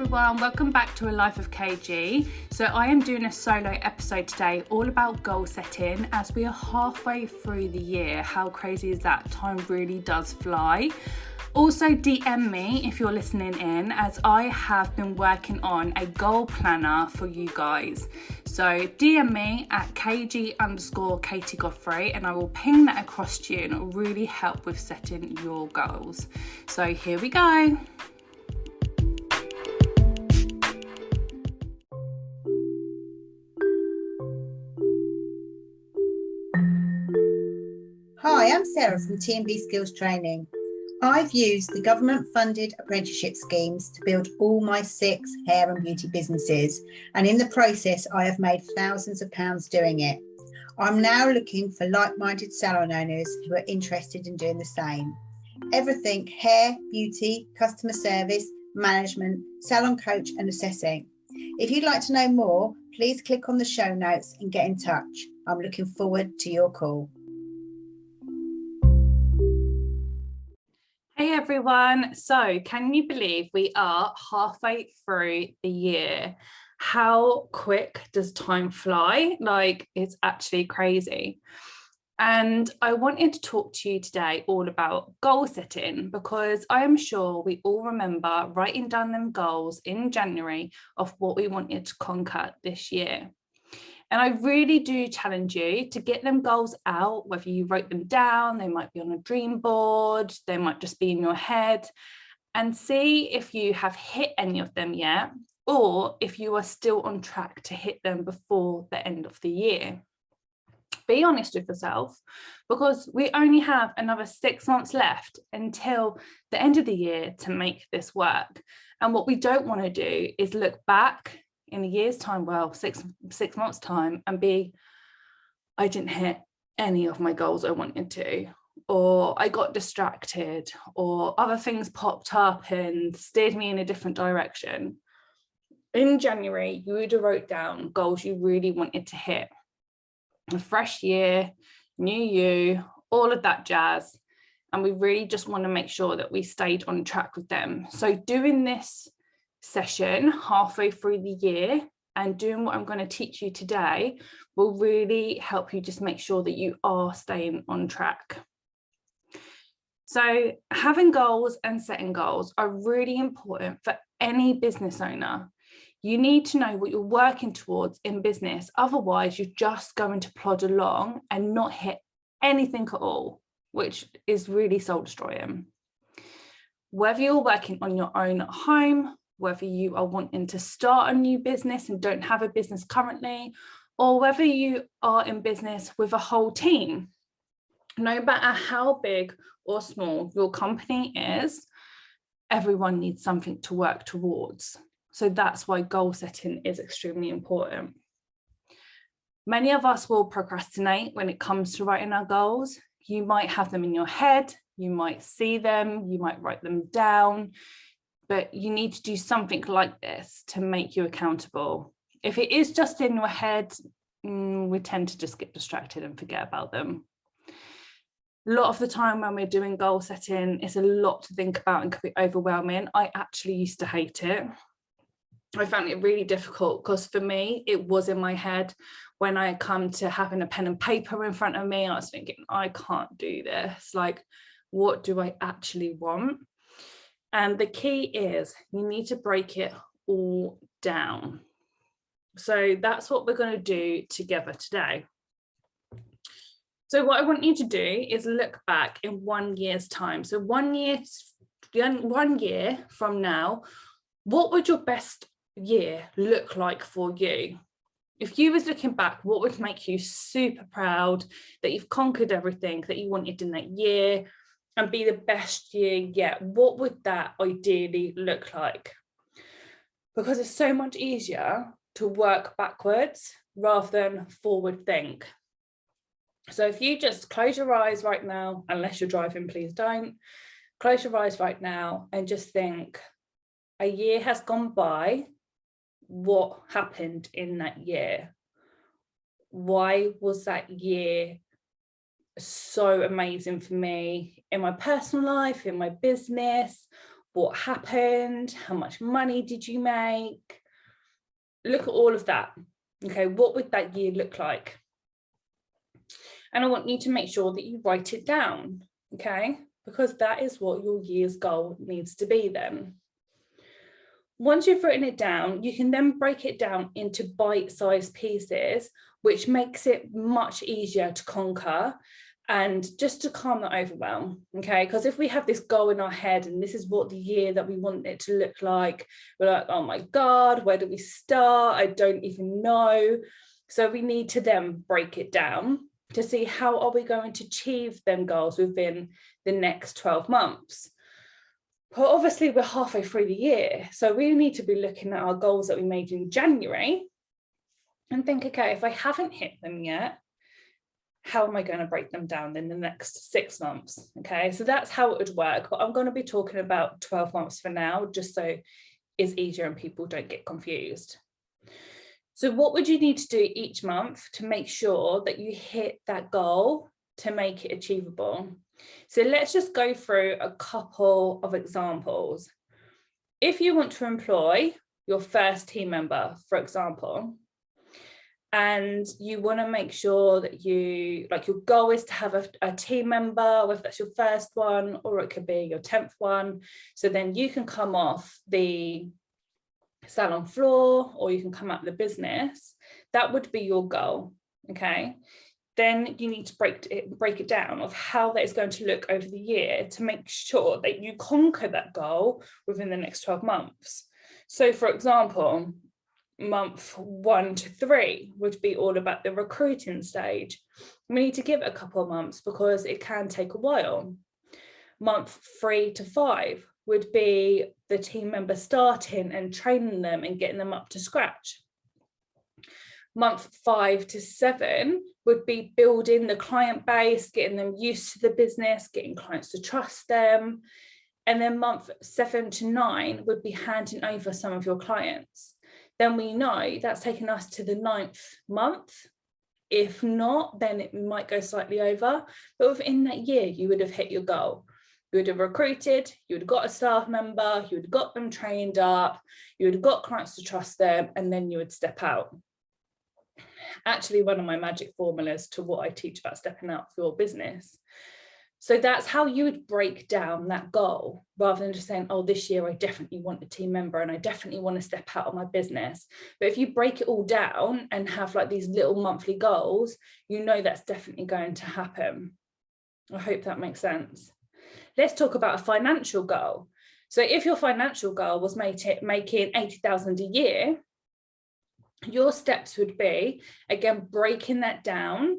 everyone, welcome back to A Life of KG. So I am doing a solo episode today all about goal setting as we are halfway through the year. How crazy is that? Time really does fly. Also DM me if you're listening in, as I have been working on a goal planner for you guys. So DM me at KG_Katie Godfrey and I will ping that across to you and it will really help with setting your goals. So here we go. Hi, I'm Sarah from TNB Skills Training. I've used the government-funded apprenticeship schemes to build all my 6 hair and beauty businesses, and in the process, I have made thousands of pounds doing it. I'm now looking for like-minded salon owners who are interested in doing the same. Everything hair, beauty, customer service, management, salon coach and assessing. If you'd like to know more, please click on the show notes and get in touch. I'm looking forward to your call. Hey everyone, so can you believe we are halfway through the year? How quick does time fly? Like, it's actually crazy. And I wanted to talk to you today all about goal setting, because I am sure we all remember writing down them goals in January of what we wanted to conquer this year. And I really do challenge you to get them goals out, whether you wrote them down, they might be on a dream board, they might just be in your head, and see if you have hit any of them yet, or if you are still on track to hit them before the end of the year. Be honest with yourself, because we only have another 6 months left until the end of the year to make this work. And what we don't want to do is look back in a year's time, well, six months time, and I didn't hit any of my goals I wanted to, or I got distracted, or other things popped up and steered me in a different direction. In January, you would have wrote down goals you really wanted to hit. A fresh year, new you, all of that jazz. And we really just want to make sure that we stayed on track with them. So doing this session halfway through the year and doing what I'm going to teach you today will really help you just make sure that you are staying on track. So having goals and setting goals are really important for any business owner. You need to know what you're working towards in business. Otherwise, you're just going to plod along and not hit anything at all, which is really soul destroying. Whether you're working on your own at home, whether you are wanting to start a new business and don't have a business currently, or whether you are in business with a whole team, no matter how big or small your company is, everyone needs something to work towards. So that's why goal setting is extremely important. Many of us will procrastinate when it comes to writing our goals. You might have them in your head, you might see them, you might write them down, but you need to do something like this to make you accountable. If it is just in your head, we tend to just get distracted and forget about them. A lot of the time when we're doing goal setting, it's a lot to think about and can be overwhelming. I actually used to hate it. I found it really difficult because for me, it was in my head. When I come to having a pen and paper in front of me, I was thinking, I can't do this. Like, what do I actually want? And the key is you need to break it all down. So that's what we're going to do together today. So what I want you to do is look back in 1 year's time. So 1 year from now, what would your best year look like for you? If you was looking back, what would make you super proud that you've conquered everything that you wanted in that year and be the best year yet? What would that ideally look like? Because it's so much easier to work backwards rather than forward think. So if you just close your eyes right now, unless you're driving, please don't. Close your eyes right now and just think, a year has gone by. What happened in that year? Why was that year so amazing for me in my personal life, in my business? What happened? How much money did you make? Look at all of that. Okay, what would that year look like? And I want you to make sure that you write it down, okay? Because that is what your year's goal needs to be then. Once you've written it down, you can then break it down into bite-sized pieces, which makes it much easier to conquer and just to calm the overwhelm, okay? Because if we have this goal in our head and this is what the year that we want it to look like, we're like, oh my God, where do we start? I don't even know. So we need to then break it down to see how are we going to achieve them goals within the next 12 months. But obviously we're halfway through the year, so we need to be looking at our goals that we made in January and think, okay, if I haven't hit them yet, how am I going to break them down in the next 6 months? Okay, so that's how it would work, but I'm going to be talking about 12 months for now, just so it's easier and people don't get confused. So what would you need to do each month to make sure that you hit that goal to make it achievable? So let's just go through a couple of examples. If you want to employ your first team member, for example, and you want to make sure that your goal is to have a team member, whether that's your first one or it could be your 10th one. So then you can come off the salon floor or you can come out of the business. That would be your goal, okay? Then you need to break it down of how that is going to look over the year to make sure that you conquer that goal within the next 12 months. So for example, month 1 to 3 would be all about the recruiting stage. We need to give it a couple of months because it can take a while. Month 3 to 5 would be the team member starting and training them and getting them up to scratch. Month 5 to 7 would be building the client base, getting them used to the business, getting clients to trust them. And then month 7 to 9 would be handing over some of your clients. Then we know that's taken us to the 9th month. If not, then it might go slightly over. But within that year, you would have hit your goal. You would have recruited, you would have got a staff member, you would have got them trained up, you would have got clients to trust them, and then you would step out. Actually, one of my magic formulas to what I teach about stepping out for your business. So that's how you would break down that goal, rather than just saying, oh, this year I definitely want a team member and I definitely want to step out of my business. But if you break it all down and have like these little monthly goals, you know that's definitely going to happen. I hope that makes sense. Let's talk about a financial goal. So if your financial goal was making 80,000 a year, your steps would be, again, breaking that down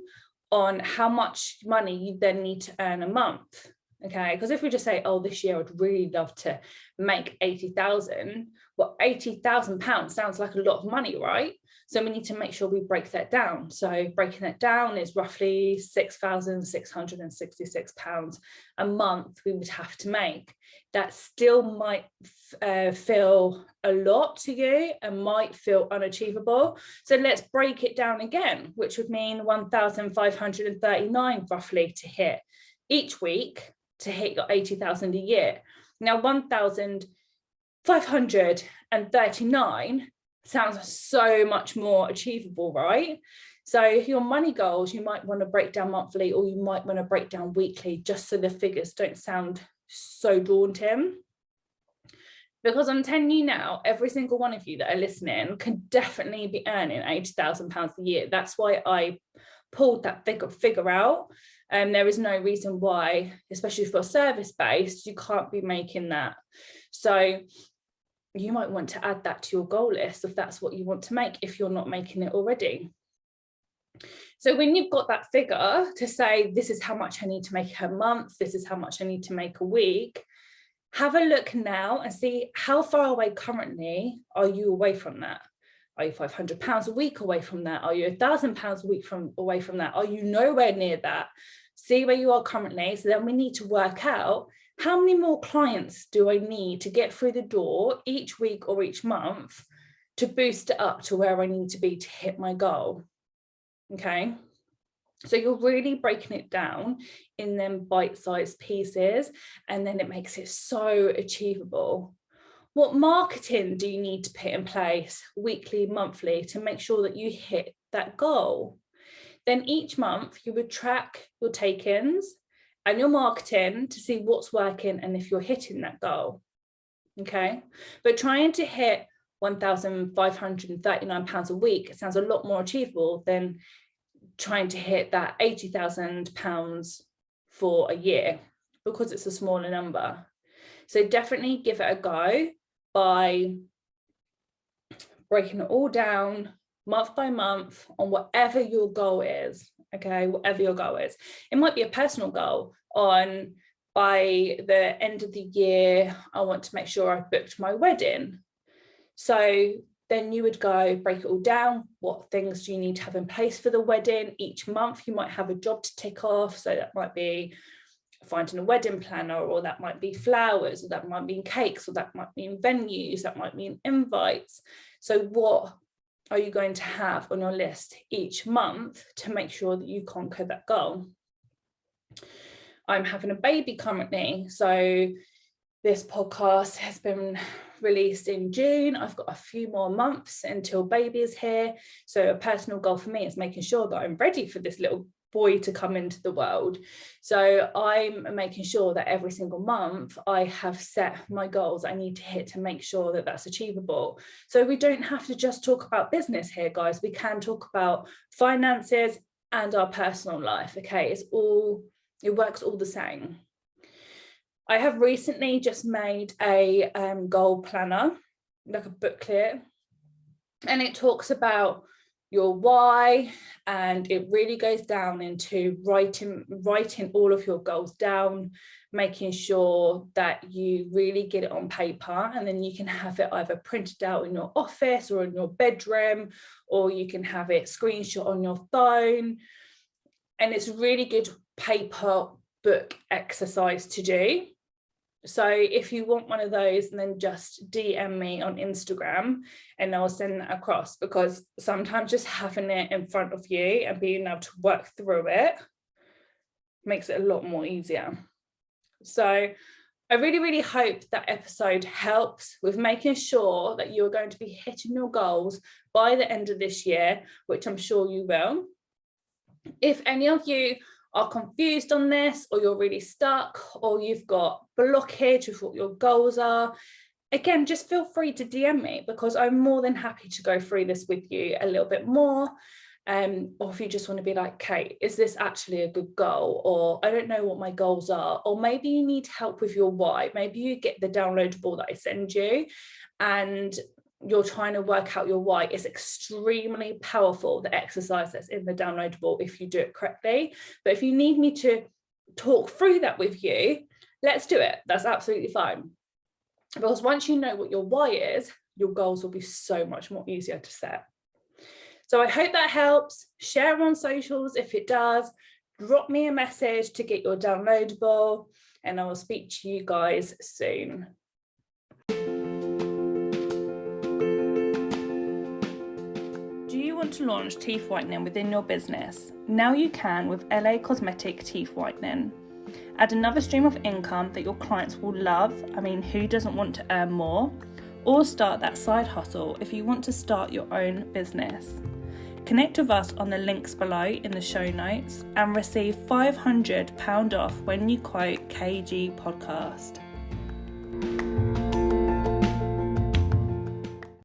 on how much money you then need to earn a month. Okay, because if we just say, oh, this year I'd really love to make 80,000, well, 80,000 pounds sounds like a lot of money, right? So we need to make sure we break that down. So breaking that down is roughly £6,666 a month we would have to make. That still might feel a lot to you and might feel unachievable. So let's break it down again, which would mean 1,539 roughly to hit each week to hit your 80,000 a year. Now, 1,539 sounds so much more achievable, right? So if your money goals, you might want to break down monthly or you might want to break down weekly, just so the figures don't sound so daunting. Because I'm telling you now, every single one of you that are listening can definitely be earning £80,000 a year. That's why I pulled that figure out. There is no reason why, especially for service-based, you can't be making that. So you might want to add that to your goal list if that's what you want to make, if you're not making it already. So when you've got that figure to say, this is how much I need to make a month, this is how much I need to make a week, have a look now and see how far away currently are you away from that. Are you £500 a week away from that? Are you £1,000 a week away from that? Are you nowhere near that? See where you are currently. So then we need to work out, how many more clients do I need to get through the door each week or each month to boost it up to where I need to be to hit my goal? Okay. So you're really breaking it down in them bite-sized pieces, and then it makes it so achievable. What marketing do you need to put in place weekly, monthly, to make sure that you hit that goal? Then each month you would track your take-ins and your marketing to see what's working and if you're hitting that goal. Okay, but trying to hit £1,539 a week sounds a lot more achievable than trying to hit that £80,000 for a year, because it's a smaller number. So definitely give it a go by breaking it all down month by month on whatever your goal is. Okay, whatever your goal is. It might be a personal goal on, by the end of the year, I want to make sure I've booked my wedding. So then you would go break it all down. What things do you need to have in place for the wedding? Each month you might have a job to tick off. So that might be finding a wedding planner, or that might be flowers, or that might mean cakes, or that might mean venues, that might mean invites. So what are you going to have on your list each month to make sure that you conquer that goal? I'm having a baby currently, so this podcast has been released in June. I've got a few more months until baby is here. So a personal goal for me is making sure that I'm ready for this little boy to come into the world. So I'm making sure that every single month I have set my goals I need to hit to make sure that that's achievable. So we don't have to just talk about business here, guys. We can talk about finances and our personal life. Okay, it works all the same. I have recently just made a goal planner, like a booklet, and it talks about your why, and it really goes down into writing all of your goals down, making sure that you really get it on paper, and then you can have it either printed out in your office or in your bedroom, or you can have it screenshot on your phone. And it's really good paper book exercise to do. So if you want one of those, then just DM me on Instagram and I'll send that across, because sometimes just having it in front of you and being able to work through it makes it a lot more easier. So I really, really hope that episode helps with making sure that you're going to be hitting your goals by the end of this year, which I'm sure you will. If any of you are confused on this, or you're really stuck, or you've got blockage with what your goals are, again, just feel free to DM me, because I'm more than happy to go through this with you a little bit more. Or if you just want to be like, Kate, is this actually a good goal? Or I don't know what my goals are. Or maybe you need help with your why. Maybe you get the downloadable that I send you and you're trying to work out your why. It's extremely powerful, the exercise that's in the downloadable, if you do it correctly. But if you need me to talk through that with you, let's do it. That's absolutely fine. Because once you know what your why is, your goals will be so much more easier to set. So I hope that helps. Share on socials if it does. Drop me a message to get your downloadable, and I will speak to you guys soon. To launch teeth whitening within your business? Now you can with L.A Cosmetics teeth whitening. Add another stream of income that your clients will love. I mean, who doesn't want to earn more? Or start that side hustle if you want to start your own business. Connect with us on the links below in the show notes and receive £500 off when you quote KG Podcast.